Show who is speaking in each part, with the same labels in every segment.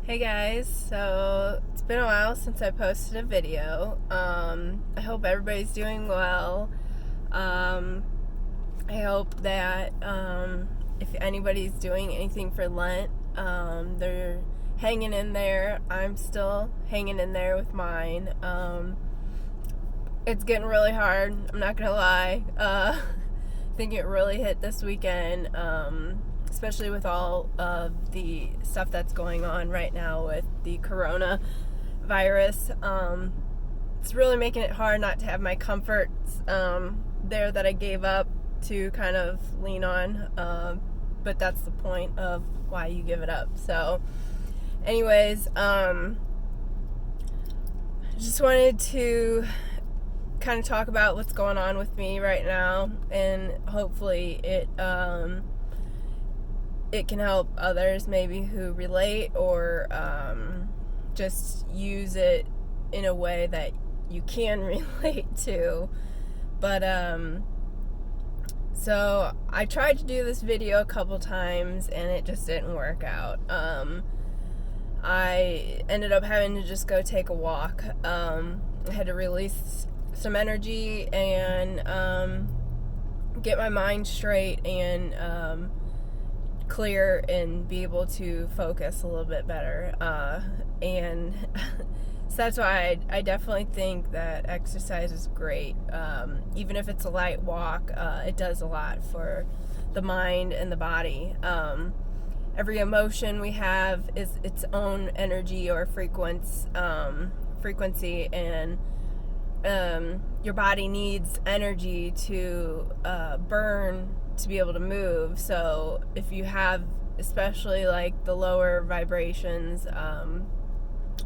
Speaker 1: Hey guys, so it's been a while since I posted a video. I hope everybody's doing well. I hope that if anybody's doing anything for Lent, they're hanging in there. I'm still hanging in there with mine. It's getting really hard, I'm not gonna lie. I think it really hit this weekend. Especially with all of the stuff that's going on right now with the coronavirus. It's really making it hard not to have my comforts there that I gave up to kind of lean on. But that's the point of why you give it up. So, anyways, just wanted to kind of talk about what's going on with me right now, and hopefully it can help others maybe who relate, or just use it in a way that you can relate to. But so I tried to do this video a couple times and it just didn't work out. I ended up having to just go take a walk. I had to release some energy and get my mind straight and clear and be able to focus a little bit better, and so that's why I definitely think that exercise is great. Even if it's a light walk, it does a lot for the mind and the body. Every emotion we have is its own energy or frequency, and your body needs energy to burn to be able to move. So if you have, especially like the lower vibrations,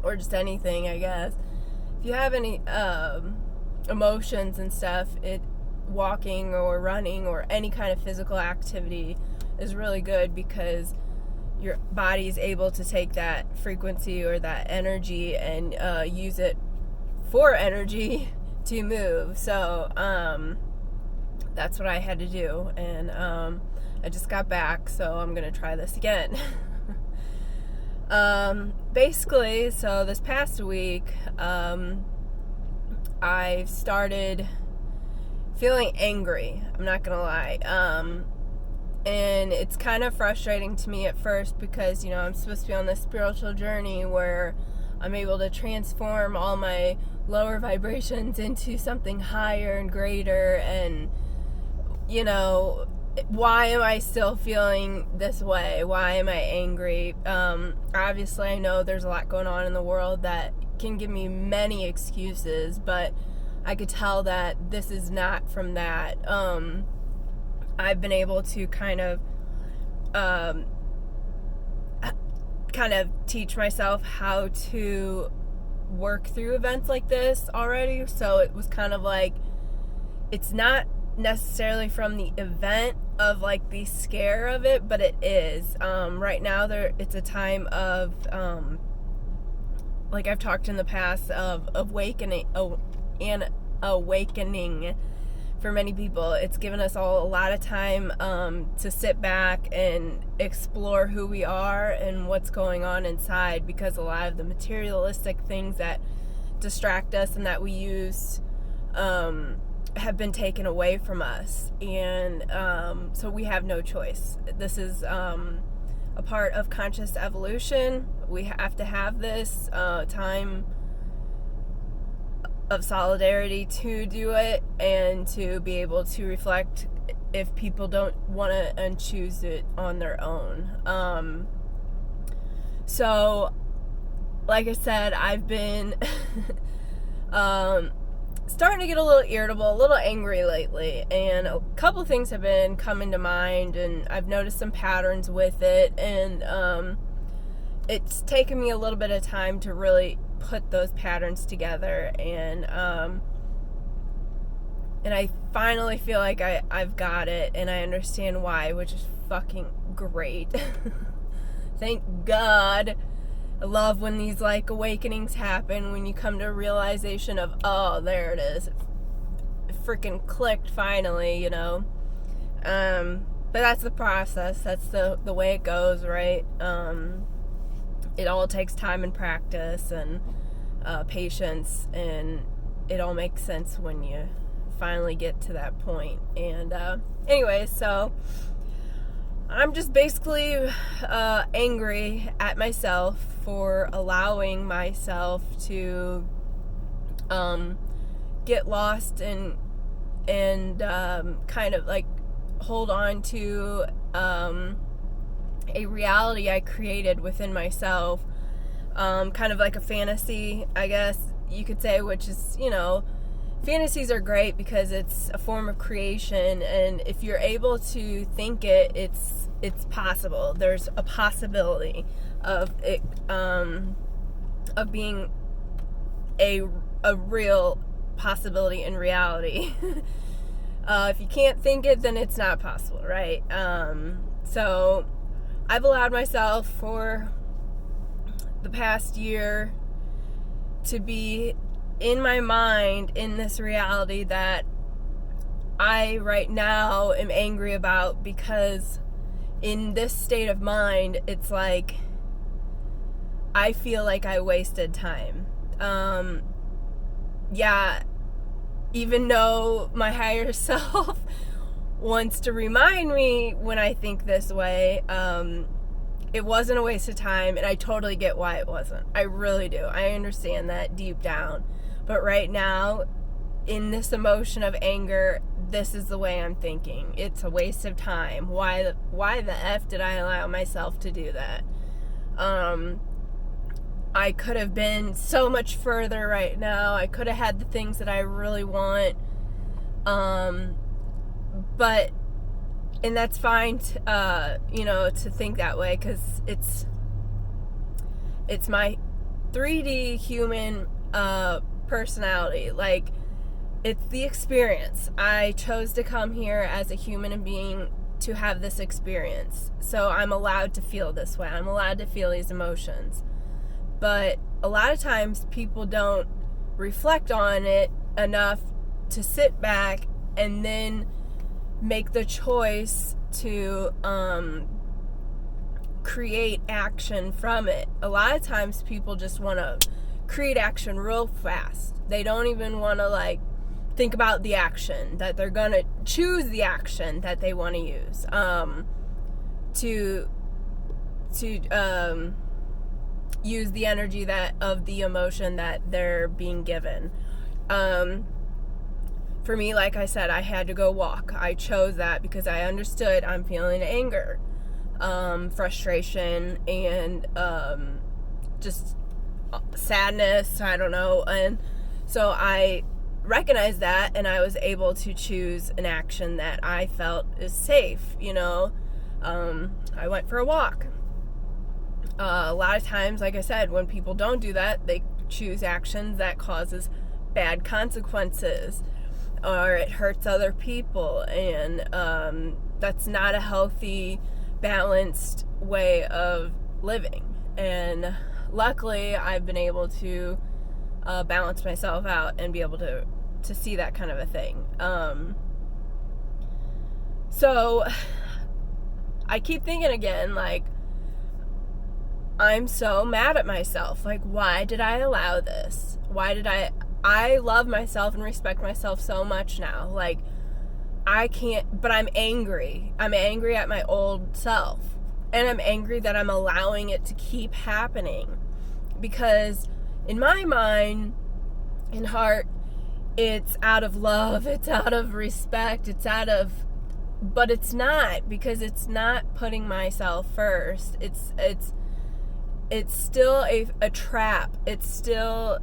Speaker 1: or just anything, I guess, if you have any emotions and stuff, walking or running or any kind of physical activity is really good, because your body is able to take that frequency or that energy and use it for energy to move. So that's what I had to do, and I just got back, so I'm gonna try this again. Basically, so this past week, I started feeling angry, I'm not gonna lie, and it's kind of frustrating to me at first, because, I'm supposed to be on this spiritual journey where I'm able to transform all my lower vibrations into something higher and greater, and why am I still feeling this way? Why am I angry? Obviously, I know there's a lot going on in the world that can give me many excuses, but I could tell that this is not from that. I've been able to kind of teach myself how to work through events like this already. So it was kind of like, it's not necessarily from the event of like the scare of it, but it is. Right now it's a time of like I've talked in the past of awakening for many people. It's given us all a lot of time to sit back and explore who we are and what's going on inside, because a lot of the materialistic things that distract us and that we use have been taken away from us, and so we have no choice. This is a part of conscious evolution. We have to have this time of solidarity to do it, and to be able to reflect if people don't want to and choose it on their own. So like I said, I've been starting to get a little irritable, a little angry lately, and a couple things have been coming to mind, and I've noticed some patterns with it, and it's taken me a little bit of time to really put those patterns together, and I finally feel like I've got it, and I understand why, which is fucking great. Thank God. I love when these like awakenings happen, when you come to a realization of, oh, there it is. It freaking clicked finally, But that's the process. That's the way it goes, right? it all takes time and practice and patience, and it all makes sense when you finally get to that point. And anyway, so I'm just basically angry at myself for allowing myself to get lost and kind of like hold on to a reality I created within myself, kind of like a fantasy, I guess you could say, which is, fantasies are great because it's a form of creation, and if you're able to think it, it's possible. There's a possibility of it of being a real possibility in reality. If you can't think it, then it's not possible, right? So I've allowed myself for the past year to be in my mind in this reality that I right now am angry about, because in this state of mind, it's like I feel like I wasted time. Yeah, even though my higher self wants to remind me when I think this way, it wasn't a waste of time, and I totally get why it wasn't. I really do. I understand that deep down. But right now, in this emotion of anger, this is the way I'm thinking. It's a waste of time. Why the F did I allow myself to do that? I could have been so much further right now. I could have had the things that I really want. But, and that's fine to think that way, because it's my 3D human personality. Like, it's the experience. I chose to come here as a human being to have this experience. So I'm allowed to feel this way. I'm allowed to feel these emotions. But a lot of times people don't reflect on it enough to sit back and then make the choice to create action from it. A lot of times people just want to create action real fast. They don't even want to think about the action that they're going to choose, the action that they want to use to use the energy of the emotion that they're being given. For me, like I said, I had to go walk. I chose that because I understood I'm feeling anger, frustration, and just sadness, I don't know. And so I recognized that, and I was able to choose an action that I felt is safe. I went for a walk. A lot of times, like I said, when people don't do that, they choose actions that causes bad consequences, or it hurts other people, and that's not a healthy, balanced way of living. And luckily, I've been able to balance myself out and be able to see that kind of a thing. So I keep thinking again, I'm so mad at myself. Why did I allow this? Why did I love myself and respect myself so much now. I can't, but I'm angry. I'm angry at my old self. And I'm angry that I'm allowing it to keep happening. Because in my mind and heart, it's out of love, it's out of respect, but it's not, because it's not putting myself first. It's still a trap. It's still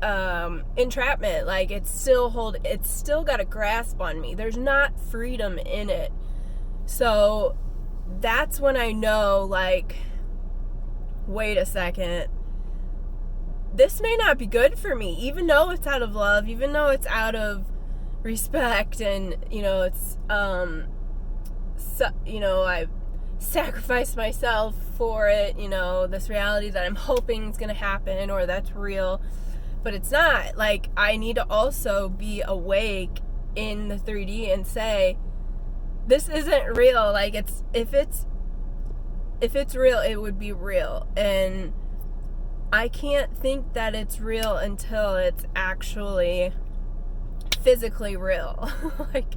Speaker 1: entrapment. It's still got a grasp on me. There's not freedom in it. So that's when I know, wait a second, this may not be good for me, even though it's out of love, even though it's out of respect, and it's I sacrificed myself for it, this reality that I'm hoping is going to happen, or that's real, but it's not. I need to also be awake in the 3D and say, this isn't real. if it's real, it would be real. And I can't think that it's real until it's actually physically real. Like,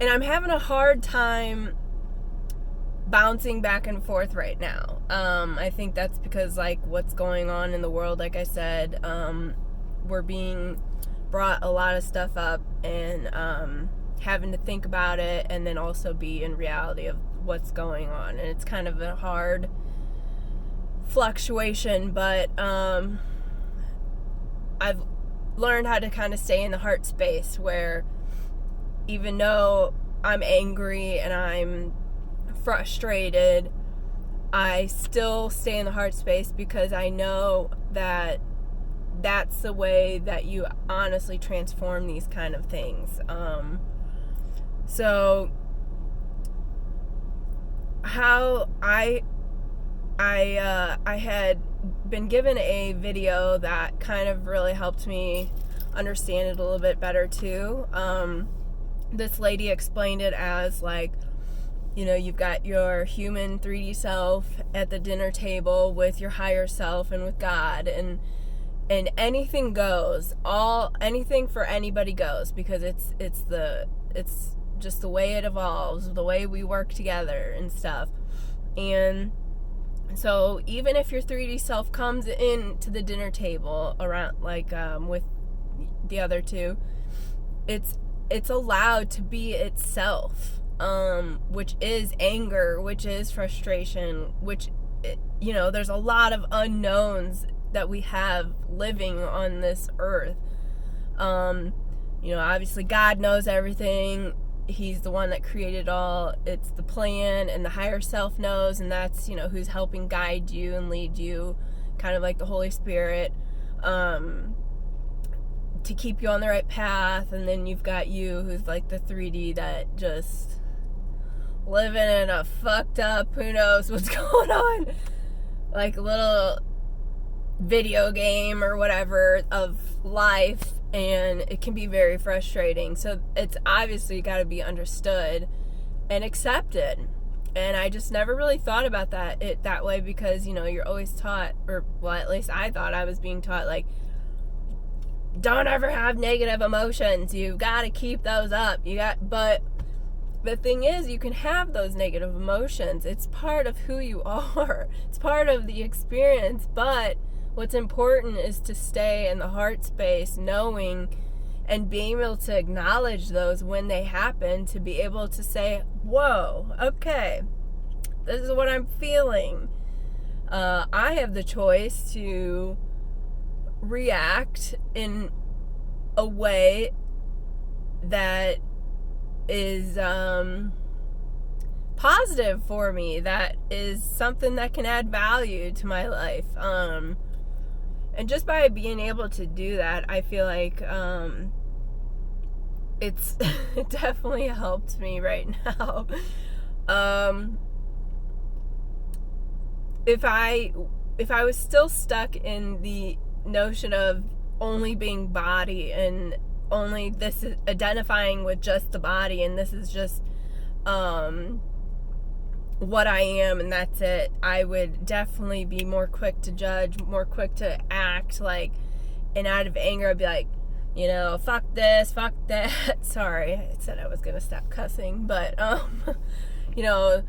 Speaker 1: and I'm having a hard time bouncing back and forth right now. I think that's because, like, what's going on in the world, like I said, we're being brought a lot of stuff up, and having to think about it and then also be in reality of what's going on. And it's kind of a hard fluctuation, but I've learned how to kind of stay in the heart space, where even though I'm angry and I'm frustrated, I still stay in the heart space, because I know that that's the way that you honestly transform these kind of things. So how I had been given a video that kind of really helped me understand it a little bit better too. This lady explained it as, like, you know, you've got your human 3D self at the dinner table with your higher self and with God, and anything goes. Anything for anybody goes, because it's just the way it evolves, the way we work together and stuff. And so even if your 3D self comes in to the dinner table around, like, with the other two, it's allowed to be itself, which is anger, which is frustration, which, you know, there's a lot of unknowns that we have living on this earth. You know, obviously God knows everything. He's the one that created all. It's the plan, and the higher self knows, and that's, you know, who's helping guide you and lead you, kind of like the Holy Spirit, to keep you on the right path. And then you've got you, who's like the 3D that just living in a fucked up, who knows what's going on, like a little video game or whatever of life, and it can be very frustrating. So it's obviously got to be understood and accepted. And I just never really thought about that way, because, you know, you're always taught, or, well, at least I thought I was being taught, like, don't ever have negative emotions. You've got to keep those up. But the thing is, you can have those negative emotions. It's part of who you are. It's part of the experience. But what's important is to stay in the heart space, knowing and being able to acknowledge those when they happen, to be able to say, whoa, okay, this is what I'm feeling. I have the choice to react in a way that is positive for me, that is something that can add value to my life. And just by being able to do that, I feel like it definitely helped me right now. If I was still stuck in the notion of only being body, and only this is identifying with just the body, and this is just what I am, and that's it, I would definitely be more quick to judge, more quick to act, like, and out of anger I'd be like, you know, fuck this, fuck that. Sorry, I said I was gonna stop cussing, but you know,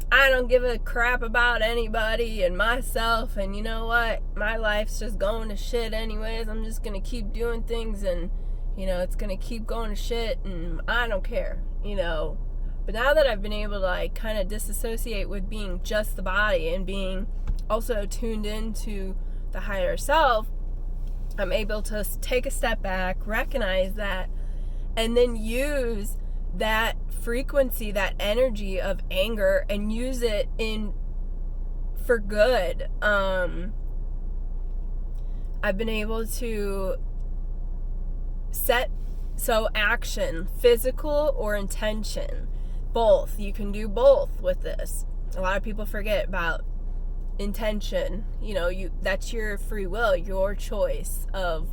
Speaker 1: I don't give a crap about anybody and myself, and you know what, my life's just going to shit anyways. I'm just gonna keep doing things, and, you know, it's gonna keep going to shit, and I don't care, you know. But now that I've been able to, like, kind of disassociate with being just the body and being also tuned into the higher self, I'm able to take a step back, recognize that, and then use that frequency, that energy of anger, and use it for good. I've been able to set action, physical or intention, both. You can do both with this. A lot of people forget about intention. You know, that's your free will, your choice of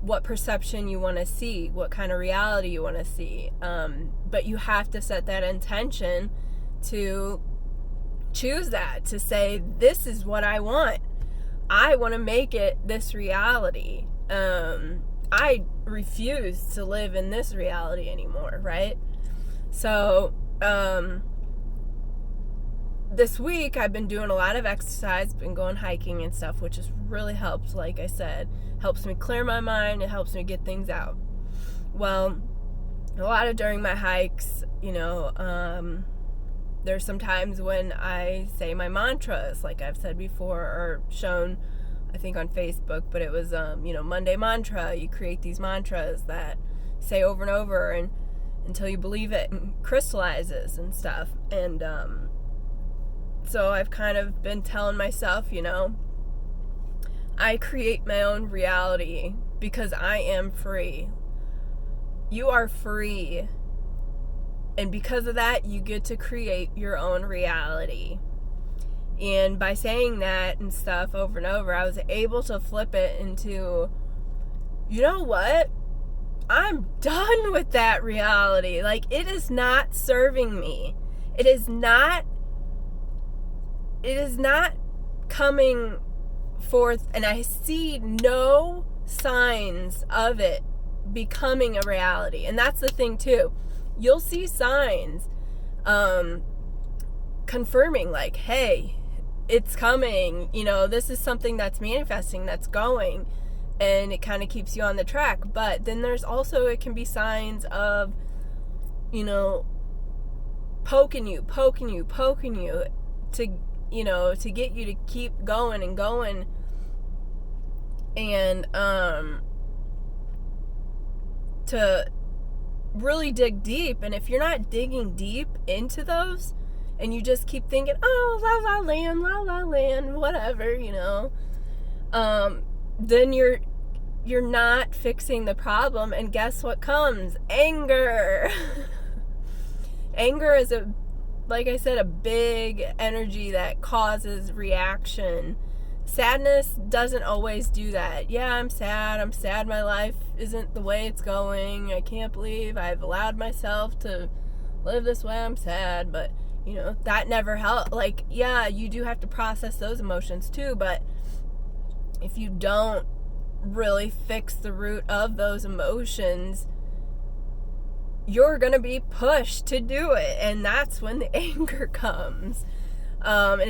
Speaker 1: what perception you want to see, what kind of reality you want to see. But you have to set that intention to choose that, to say, this is what I want. I want to make it this reality. I refuse to live in this reality anymore, right? So, this week I've been doing a lot of exercise, been going hiking and stuff, which has really helped. Like I said, helps me clear my mind, it helps me get things out. Well, a lot of during my hikes, there's some times when I say my mantras, like I've said before, or shown, I think on Facebook, but it was, Monday mantra. You create these mantras that say over and over and until you believe it and crystallizes and stuff. And, so I've kind of been telling myself, I create my own reality because I am free. You are free. And because of that, you get to create your own reality. And by saying that and stuff over and over, I was able to flip it into, you know what? I'm done with that reality. Like, it is not serving me. It is not coming forth, and I see no signs of it becoming a reality. And that's the thing too. You'll see signs confirming, like, hey, it's coming, this is something that's manifesting, that's going, and it kind of keeps you on the track. But then there's also, it can be signs of, poking you to get you to keep going and going, and to really dig deep. And if you're not digging deep into those, and you just keep thinking, oh, la la land, whatever, then you're not fixing the problem. And guess what comes? Anger. Anger is, like I said, a big energy that causes reaction. Sadness doesn't always do that. Yeah, I'm sad my life isn't the way it's going. I can't believe I've allowed myself to live this way. I'm sad, but that never helped. Like, yeah, you do have to process those emotions too, but if you don't really fix the root of those emotions, you're gonna be pushed to do it, and that's when the anger comes. And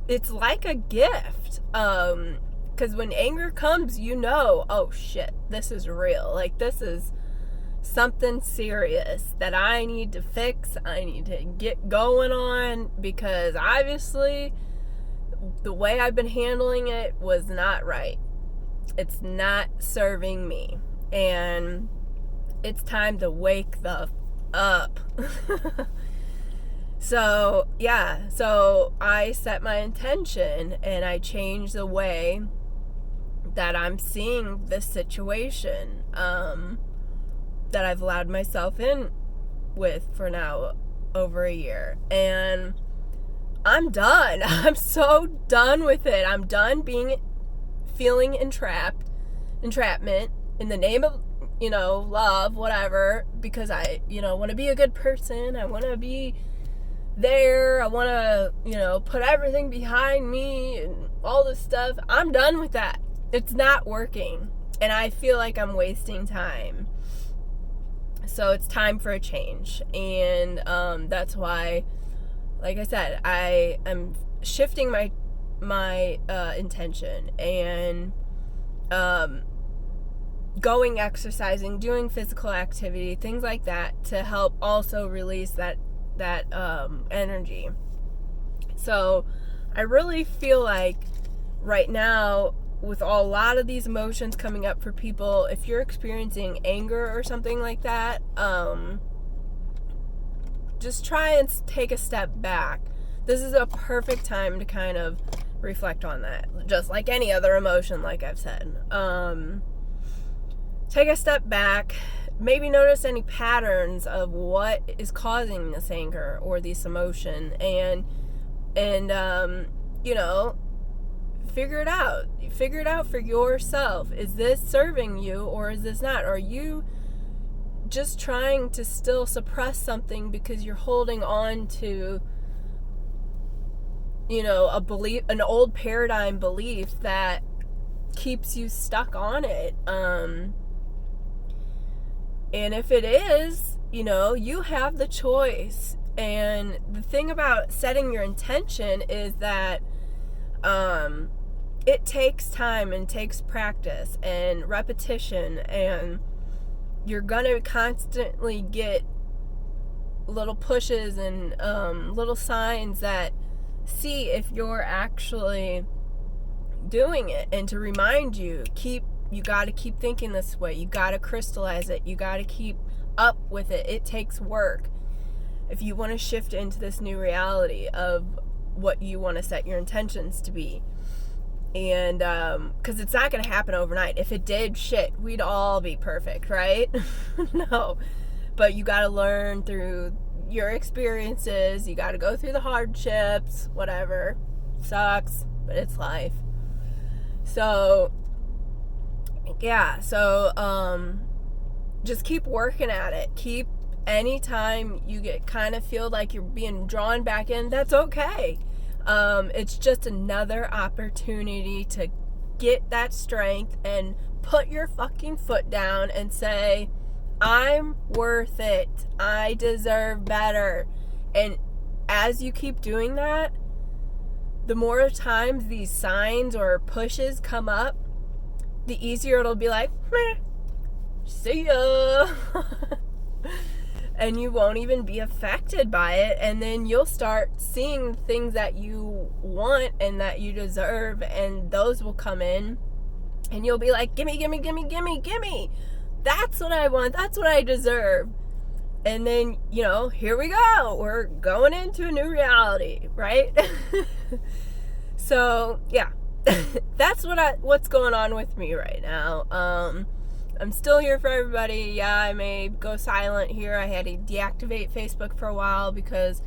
Speaker 1: it's like a gift, because when anger comes, oh shit, this is real. Like, this is something serious that I need to fix. I need to get going on, because obviously the way I've been handling it was not right. It's not serving me, and it's time to wake the up. So I set my intention, and I changed the way that I'm seeing this situation that I've allowed myself in with for now over a year. And I'm done. I'm so done with it. I'm done feeling entrapment in the name of, love, whatever, because I, want to be a good person. I want to be there. I want to, put everything behind me and all this stuff. I'm done with that. It's not working, and I feel like I'm wasting time. So it's time for a change, and that's why, like I said, I am shifting my intention, and going exercising, doing physical activity, things like that, to help also release that energy. So I really feel like right now, with a lot of these emotions coming up for people, if you're experiencing anger or something like that, just try and take a step back. This is a perfect time to kind of reflect on that, just like any other emotion, like I've said. Take a step back, maybe notice any patterns of what is causing this anger or this emotion, and figure it out. Figure it out for yourself. Is this serving you, or is this not? Are you just trying to still suppress something because you're holding on to a belief, an old paradigm belief that keeps you stuck on it. And if it is, you have the choice. And the thing about setting your intention is that it takes time and takes practice and repetition, and you're gonna constantly get little pushes and little signs that see if you're actually doing it, and to remind you, you got to keep thinking this way, you got to crystallize it, you got to keep up with it. It takes work if you want to shift into this new reality of what you want to set your intentions to be. And because it's not going to happen overnight. If it did, shit, we'd all be perfect, right? No. But you got to learn through your experiences. You got to go through the hardships, whatever. Sucks, but it's life. So yeah, just keep working at it. Anytime you kind of feel like you're being drawn back in, that's okay. It's just another opportunity to get that strength and put your fucking foot down and say, I'm worth it. I deserve better. And as you keep doing that, the more times these signs or pushes come up, the easier it'll be like, meh, see ya. And you won't even be affected by it. And then you'll start seeing things that you want and that you deserve, and those will come in, and you'll be like, gimme, gimme, gimme, gimme, gimme. That's what I want. That's what I deserve. And then, here we go. We're going into a new reality, right? So, yeah. That's what's going on with me right now. I'm still here for everybody. Yeah, I may go silent here. I had to deactivate Facebook for a while because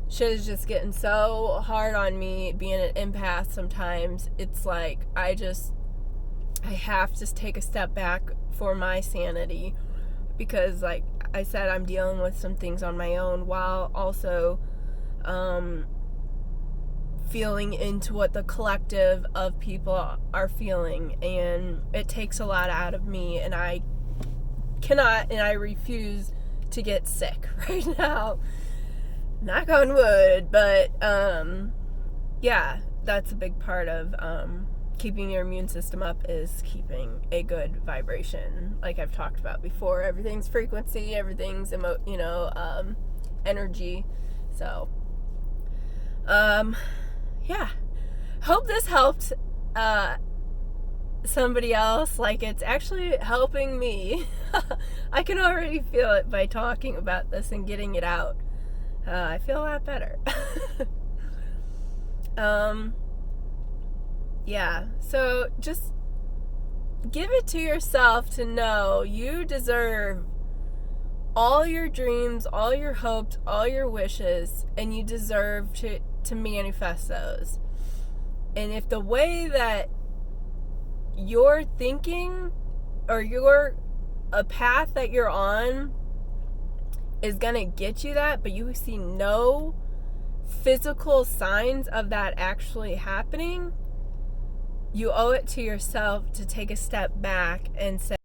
Speaker 1: shit is just getting so hard on me, being an empath sometimes. It's like I have to take a step back for my sanity, because like I said, I'm dealing with some things on my own while also feeling into what the collective of people are feeling, and it takes a lot out of me, and I cannot and I refuse to get sick right now. Knock on wood. But yeah, that's a big part of keeping your immune system up, is keeping a good vibration. Like I've talked about before, everything's frequency, everything's energy. So yeah, hope this helped somebody else. Like, it's actually helping me. I can already feel it by talking about this and getting it out. I feel a lot better. Yeah, so just give it to yourself to know you deserve all your dreams, all your hopes, all your wishes, and you deserve to manifest those. And if the way that you're thinking, or a path that you're on is gonna get you that, but you see no physical signs of that actually happening, you owe it to yourself to take a step back and say,